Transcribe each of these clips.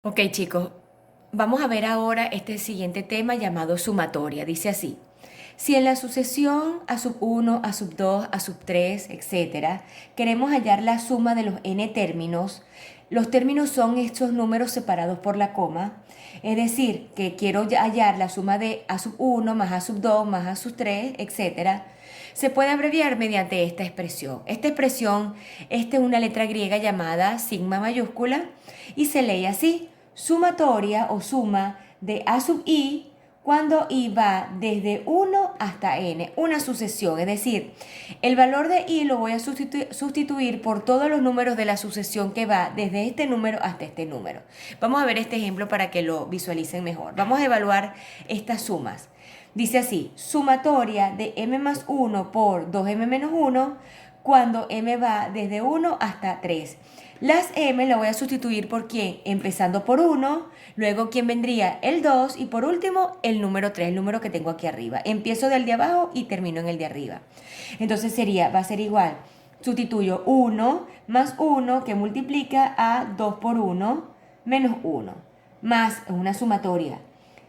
Ok, chicos, vamos a ver ahora este siguiente tema llamado sumatoria. Dice así: si en la sucesión a sub 1, a sub 2, a sub 3, etcétera, queremos hallar la suma de los n términos, los términos son estos números separados por la coma, es decir, que quiero hallar la suma de a sub 1 más a sub 2 más a sub 3, etcétera, se puede abreviar mediante esta expresión. Esta es una letra griega llamada sigma mayúscula y se lee así: sumatoria o suma de a sub i cuando i va desde 1 hasta n, una sucesión, es decir, el valor de i lo voy a sustituir por todos los números de la sucesión que va desde este número hasta este número. Vamos a ver este ejemplo para que lo visualicen mejor. Vamos a evaluar estas sumas. Dice así: sumatoria de m más 1 por 2m menos 1 cuando m va desde 1 hasta 3. Las m la voy a sustituir por quién, empezando por 1, luego quién vendría el 2 y por último el número 3, el número que tengo aquí arriba. Empiezo del de abajo y termino en el de arriba. Entonces va a ser igual. Sustituyo 1 más 1 que multiplica a 2 por 1 menos 1, más una sumatoria.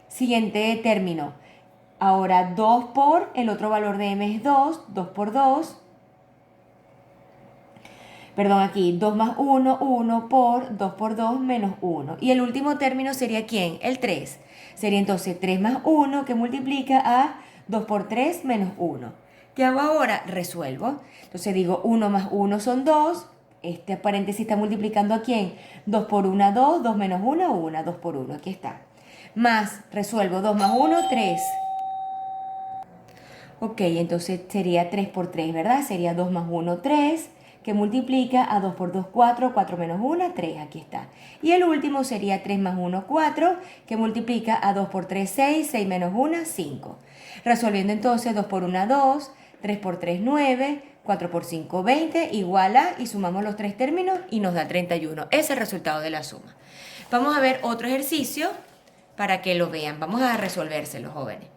Siguiente término. Ahora 2 por, el otro valor de m es 2, 2 por 2. Perdón, aquí 2 más 1, 1 por 2 menos 1. Y el último término sería ¿quién? El 3. Sería entonces 3 más 1 que multiplica a 2 por 3 menos 1. ¿Qué hago ahora? Resuelvo. Entonces digo 1 más 1 son 2. Este paréntesis está multiplicando ¿a quién? 2 por 1, 2, 2 menos 1, 1, 2 por 1. Aquí está. Más, resuelvo 2 más 1, 3. Ok, entonces sería 3 por 3, ¿verdad? Sería 2 más 1, 3, que multiplica a 2 por 2, 4, 4 menos 1, 3, aquí está. Y el último sería 3 más 1, 4, que multiplica a 2 por 3, 6, 6 menos 1, 5. Resolviendo entonces 2 por 1, 2, 3 por 3, 9, 4 por 5, 20, igual a, y sumamos los tres términos y nos da 31. Ese es el resultado de la suma. Vamos a ver otro ejercicio para que lo vean. Vamos a resolvérselo, jóvenes.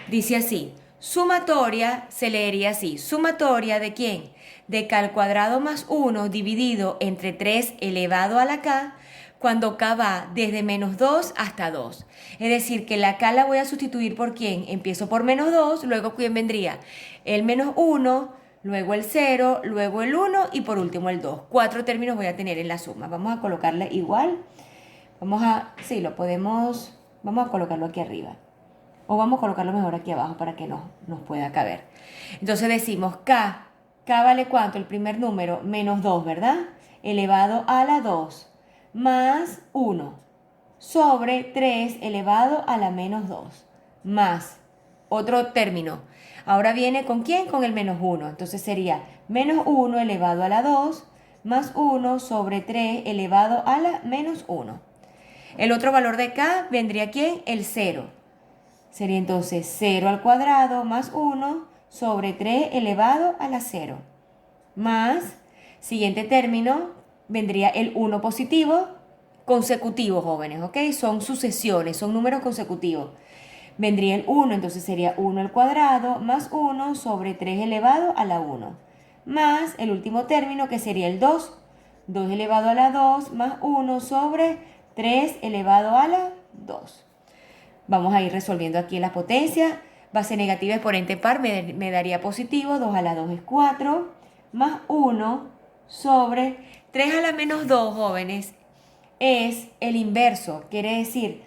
Dice así: sumatoria se leería así: sumatoria de quién, de k al cuadrado más 1 dividido entre 3 elevado a la k cuando k va desde menos 2 hasta 2. Es decir, que la k la voy a sustituir por quién, empiezo por menos 2, luego quién vendría, el menos 1, luego el 0, luego el 1 y por último el 2. Cuatro términos voy a tener en la suma. Vamos a colocarle igual. Sí, vamos a colocarlo aquí arriba. O vamos a colocarlo mejor aquí abajo para que nos pueda caber. Entonces decimos K. K vale ¿cuánto? El primer número, menos 2, ¿verdad? Elevado a la 2. Más 1. Sobre 3 elevado a la menos 2. Más otro término. Ahora viene ¿con quién? Con el menos 1. Entonces sería menos 1 elevado a la 2. Más 1 sobre 3 elevado a la menos 1. El otro valor de K vendría ¿quién? El 0. Sería entonces 0 al cuadrado más 1 sobre 3 elevado a la 0. Más, siguiente término, vendría el 1 positivo, consecutivo, jóvenes, ¿ok? Son sucesiones, son números consecutivos. Vendría el 1, entonces sería 1 al cuadrado más 1 sobre 3 elevado a la 1. Más el último término que sería el 2. 2 elevado a la 2 más 1 sobre 3 elevado a la 2. Vamos a ir resolviendo aquí la potencia. Base negativa exponente par me daría positivo. 2 a la 2 es 4. Más 1 sobre 3 a la menos 2, jóvenes, es el inverso. Quiere decir,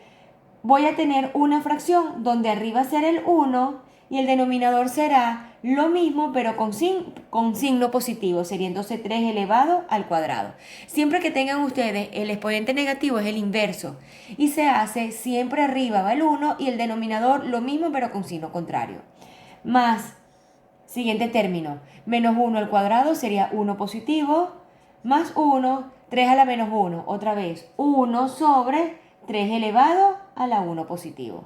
voy a tener una fracción donde arriba será el 1 y el denominador será lo mismo pero con signo positivo. Sería entonces 3 elevado al cuadrado. Siempre que tengan ustedes el exponente negativo es el inverso y se hace siempre arriba va el 1 y el denominador lo mismo pero con signo contrario. Más, siguiente término, menos 1 al cuadrado sería 1 positivo, más 1, 3 a la menos 1, otra vez 1 sobre 3 elevado a la 1 positivo.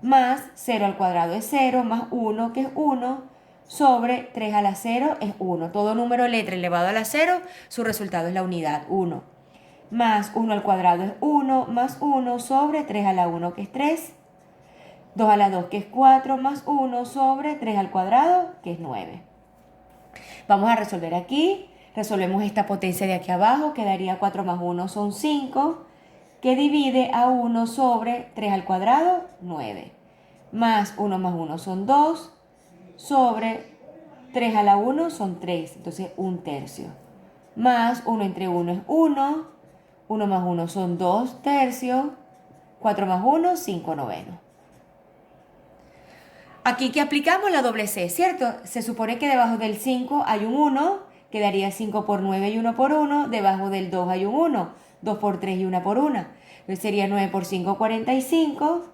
Más 0 al cuadrado es 0, más 1 que es 1, sobre 3 a la 0 es 1. Todo número de letra elevado a la 0, su resultado es la unidad 1. Más 1 al cuadrado es 1, más 1 sobre 3 a la 1 que es 3. 2 a la 2 que es 4, más 1 sobre 3 al cuadrado que es 9. Vamos a resolver aquí. Resolvemos esta potencia de aquí abajo, quedaría 4 más 1 son 5. que divide a 1 sobre 3 al cuadrado, 9. Más 1 más 1 son 2, sobre 3 a la 1 son 3, entonces 1/3. Más 1 entre 1 es 1, 1 más 1 son 2/3, 4 más 1, 5/9. Aquí que aplicamos la doble C, ¿cierto? Se supone que debajo del 5 hay un 1, quedaría 5 por 9 y 1 por 1. Debajo del 2 hay un 1, 2 por 3 y 1 por 1. Entonces sería 9 por 5, 45,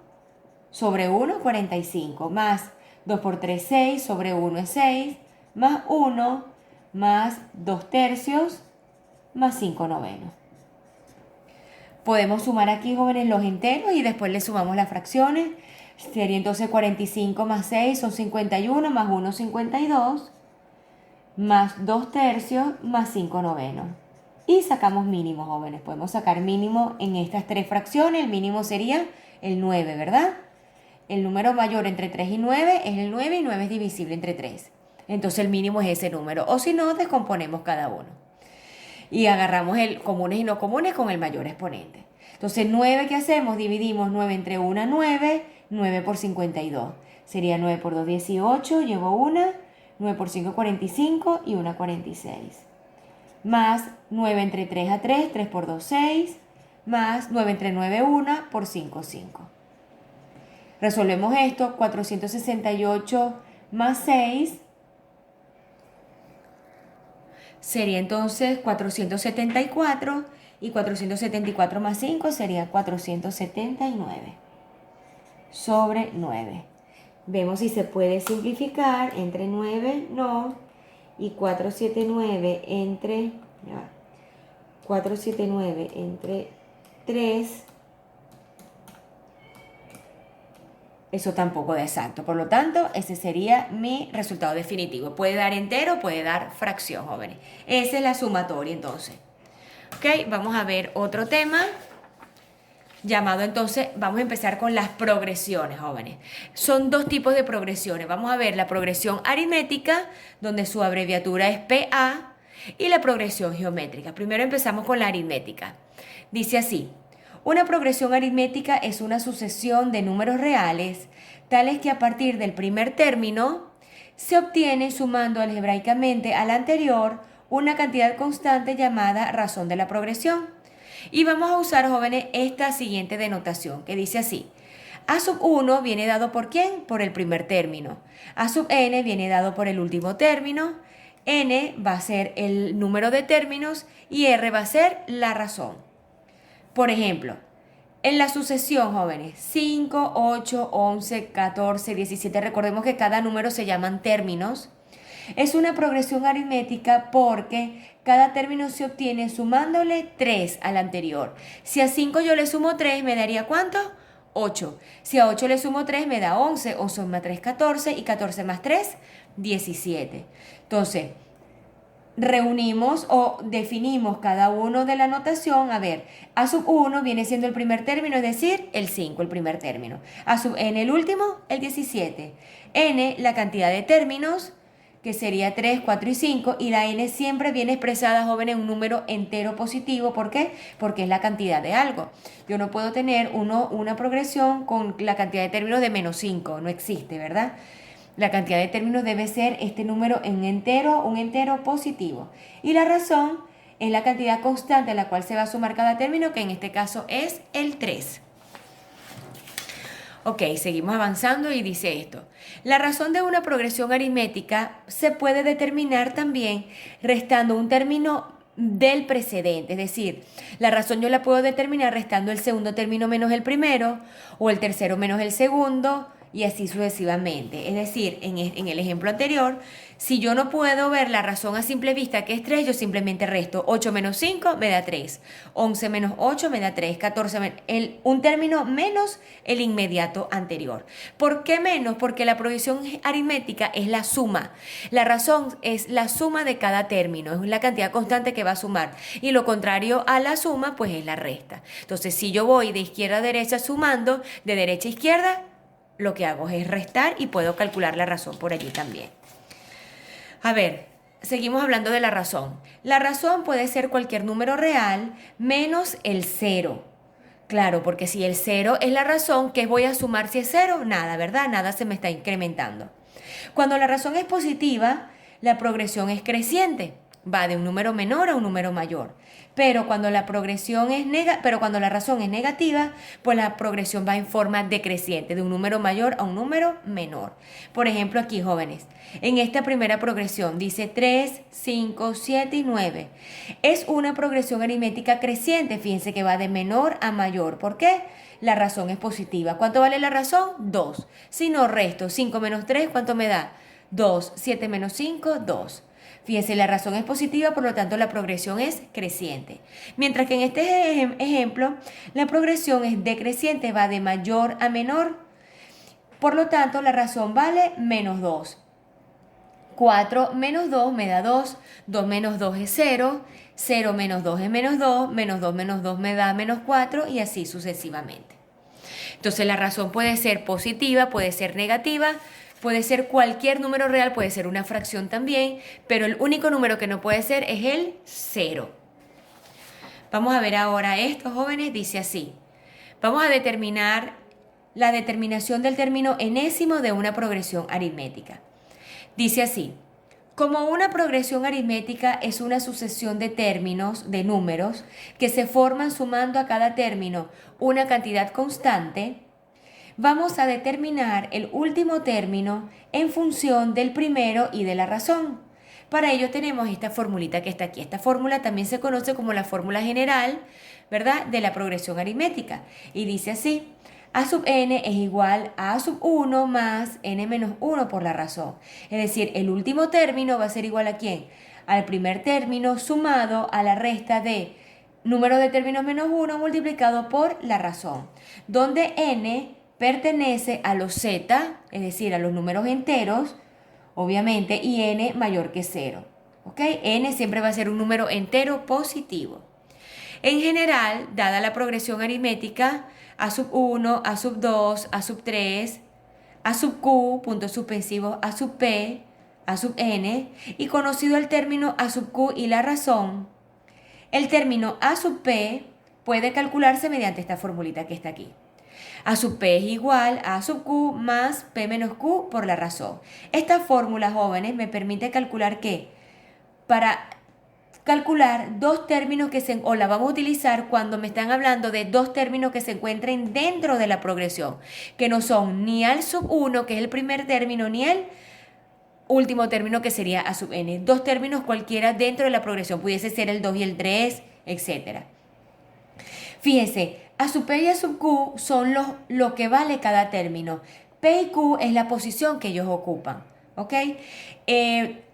sobre 1, 45. Más 2 por 3, 6, sobre 1 es 6, más 1, más 2/3, más 5/9. Podemos sumar aquí, jóvenes, los enteros y después le sumamos las fracciones. Sería entonces 45 más 6 son 51, más 1, 52, más 2/3, más 5/9. Y sacamos mínimo, jóvenes. Podemos sacar mínimo en estas tres fracciones. El mínimo sería el 9, ¿verdad? El número mayor entre 3 y 9 es el 9 y 9 es divisible entre 3. Entonces el mínimo es ese número. O si no, descomponemos cada uno. Y agarramos el comunes y no comunes con el mayor exponente. Entonces 9, ¿qué hacemos? Dividimos 9 entre 1, 9, 9 por 52. Sería 9 por 2, 18, llevo 1, 9 por 5, 45 y 1, 46. Más 9 entre 3 a 3, 3 por 2, 6, más 9 entre 9, 1, por 5, 5. Resolvemos esto, 468 más 6, sería entonces 474 y 474 más 5 sería 479 sobre 9. Vemos si se puede simplificar entre 9, no, y 479 entre, 479 entre 3, eso tampoco da exacto. Por lo tanto, ese sería mi resultado definitivo. Puede dar entero, puede dar fracción, jóvenes. Esa es la sumatoria, entonces. Ok, vamos a ver otro tema llamado entonces, vamos a empezar con las progresiones, jóvenes. Son dos tipos de progresiones. Vamos a ver la progresión aritmética, donde su abreviatura es PA, y la progresión geométrica. Primero empezamos con la aritmética. Dice así: una progresión aritmética es una sucesión de números reales, tales que a partir del primer término se obtiene sumando algebraicamente al anterior una cantidad constante llamada razón de la progresión. Y vamos a usar, jóvenes, esta siguiente denotación que dice así: A sub 1 viene dado por ¿quién? Por el primer término. A sub n viene dado por el último término. N va a ser el número de términos y R va a ser la razón. Por ejemplo, en la sucesión, jóvenes, 5, 8, 11, 14, 17, recordemos que cada número se llaman términos. Es una progresión aritmética porque cada término se obtiene sumándole 3 al anterior. Si a 5 yo le sumo 3, ¿me daría cuánto? 8. Si a 8 le sumo 3, me da 11. 11 más 3, 14. Y 14 más 3, 17. Entonces, reunimos o definimos cada uno de la notación. A ver, A sub 1 viene siendo el primer término, es decir, el 5, el primer término. A sub n el último, el 17. N, la cantidad de términos, que sería 3, 4 y 5, y la n siempre viene expresada, jóvenes, en un número entero positivo. ¿Por qué? Porque es la cantidad de algo. Yo no puedo tener una progresión con la cantidad de términos de menos 5, no existe, ¿verdad? La cantidad de términos debe ser este número en un entero positivo. Y la razón es la cantidad constante a la cual se va a sumar cada término, que en este caso es el 3. Ok, seguimos avanzando y dice esto: la razón de una progresión aritmética se puede determinar también restando un término del precedente, es decir, la razón yo la puedo determinar restando el segundo término menos el primero, o el tercero menos el segundo, y así sucesivamente. Es decir, en el ejemplo anterior, si yo no puedo ver la razón a simple vista, que es 3, yo simplemente resto 8 menos 5 me da 3, 11 menos 8 me da 3, 14 un término menos el inmediato anterior. ¿Por qué menos? Porque la progresión aritmética es la suma. La razón es la suma de cada término, es la cantidad constante que va a sumar. Y lo contrario a la suma, pues es la resta. Entonces, si yo voy de izquierda a derecha sumando, de derecha a izquierda, lo que hago es restar y puedo calcular la razón por allí también. A ver, seguimos hablando de la razón. La razón puede ser cualquier número real menos el 0. Claro, porque si el 0 es la razón, ¿qué voy a sumar si es 0? Nada, ¿verdad? Nada se me está incrementando. Cuando la razón es positiva, la progresión es creciente, va de un número menor a un número mayor. Pero cuando la razón es negativa, pues la progresión va en forma decreciente, de un número mayor a un número menor. Por ejemplo, aquí, jóvenes, en esta primera progresión dice 3, 5, 7 y 9. Es una progresión aritmética creciente, fíjense que va de menor a mayor. ¿Por qué? La razón es positiva. ¿Cuánto vale la razón? 2. Si no resto 5 menos 3, ¿cuánto me da? 2. 7 menos 5, 2. Fíjense, la razón es positiva, por lo tanto la progresión es creciente. Mientras que en este ejemplo, la progresión es decreciente, va de mayor a menor. Por lo tanto, la razón vale menos 2. 4 menos 2 me da 2, 2 menos 2 es 0, 0 menos 2 es menos 2 menos 2 menos 2 me da menos 4 y así sucesivamente. Entonces la razón puede ser positiva, puede ser negativa, puede ser cualquier número real, puede ser una fracción también, pero el único número que no puede ser es el 0. Vamos a ver ahora esto, jóvenes, dice así. Vamos a determinar la determinación del término enésimo de una progresión aritmética. Dice así: como una progresión aritmética es una sucesión de términos, de números, que se forman sumando a cada término una cantidad constante, vamos a determinar el último término en función del primero y de la razón. Para ello tenemos esta formulita que está aquí. Esta fórmula también se conoce como la fórmula general, ¿verdad?, de la progresión aritmética. Y dice así: a sub n es igual a A sub 1 más n menos 1 por la razón. Es decir, el último término va a ser igual a ¿quién? Al primer término sumado a la resta de número de términos menos 1 multiplicado por la razón, donde n pertenece a los z, es decir, a los números enteros, obviamente, y n mayor que 0. ¿Ok? N siempre va a ser un número entero positivo. En general, dada la progresión aritmética, A sub 1, A sub 2, A sub 3, A sub Q, puntos suspensivos, A sub P, A sub N, y conocido el término A sub Q y la razón, el término A sub P puede calcularse mediante esta formulita que está aquí. A sub P es igual a sub Q más P menos Q por la razón. Esta fórmula, jóvenes, me permite calcular que para calcular dos términos o la vamos a utilizar cuando me están hablando de dos términos que se encuentren dentro de la progresión, que no son ni al sub 1, que es el primer término, ni el último término, que sería A sub n. Dos términos cualquiera dentro de la progresión, pudiese ser el 2 y el 3, etc. Fíjense, A sub P y A sub Q son lo que vale cada término. P y Q es la posición que ellos ocupan, ¿ok?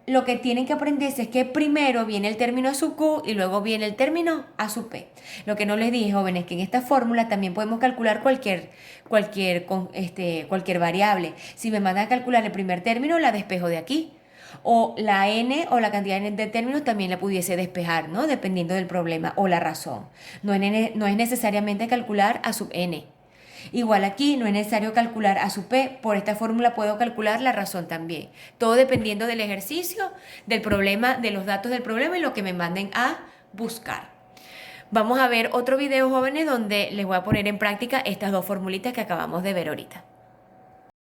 Lo que tienen que aprenderse es que primero viene el término A sub Q y luego viene el término A sub P. Lo que no les dije, jóvenes, que en esta fórmula también podemos calcular cualquier variable. Si me mandan a calcular el primer término, la despejo de aquí. O la n o la cantidad de términos también la pudiese despejar, ¿no? Dependiendo del problema o la razón. No es necesariamente calcular A sub n. Igual aquí no es necesario calcular A sub P, por esta fórmula puedo calcular la razón también. Todo dependiendo del ejercicio, del problema, de los datos del problema y lo que me manden a buscar. Vamos a ver otro video, jóvenes, donde les voy a poner en práctica estas dos formulitas que acabamos de ver ahorita.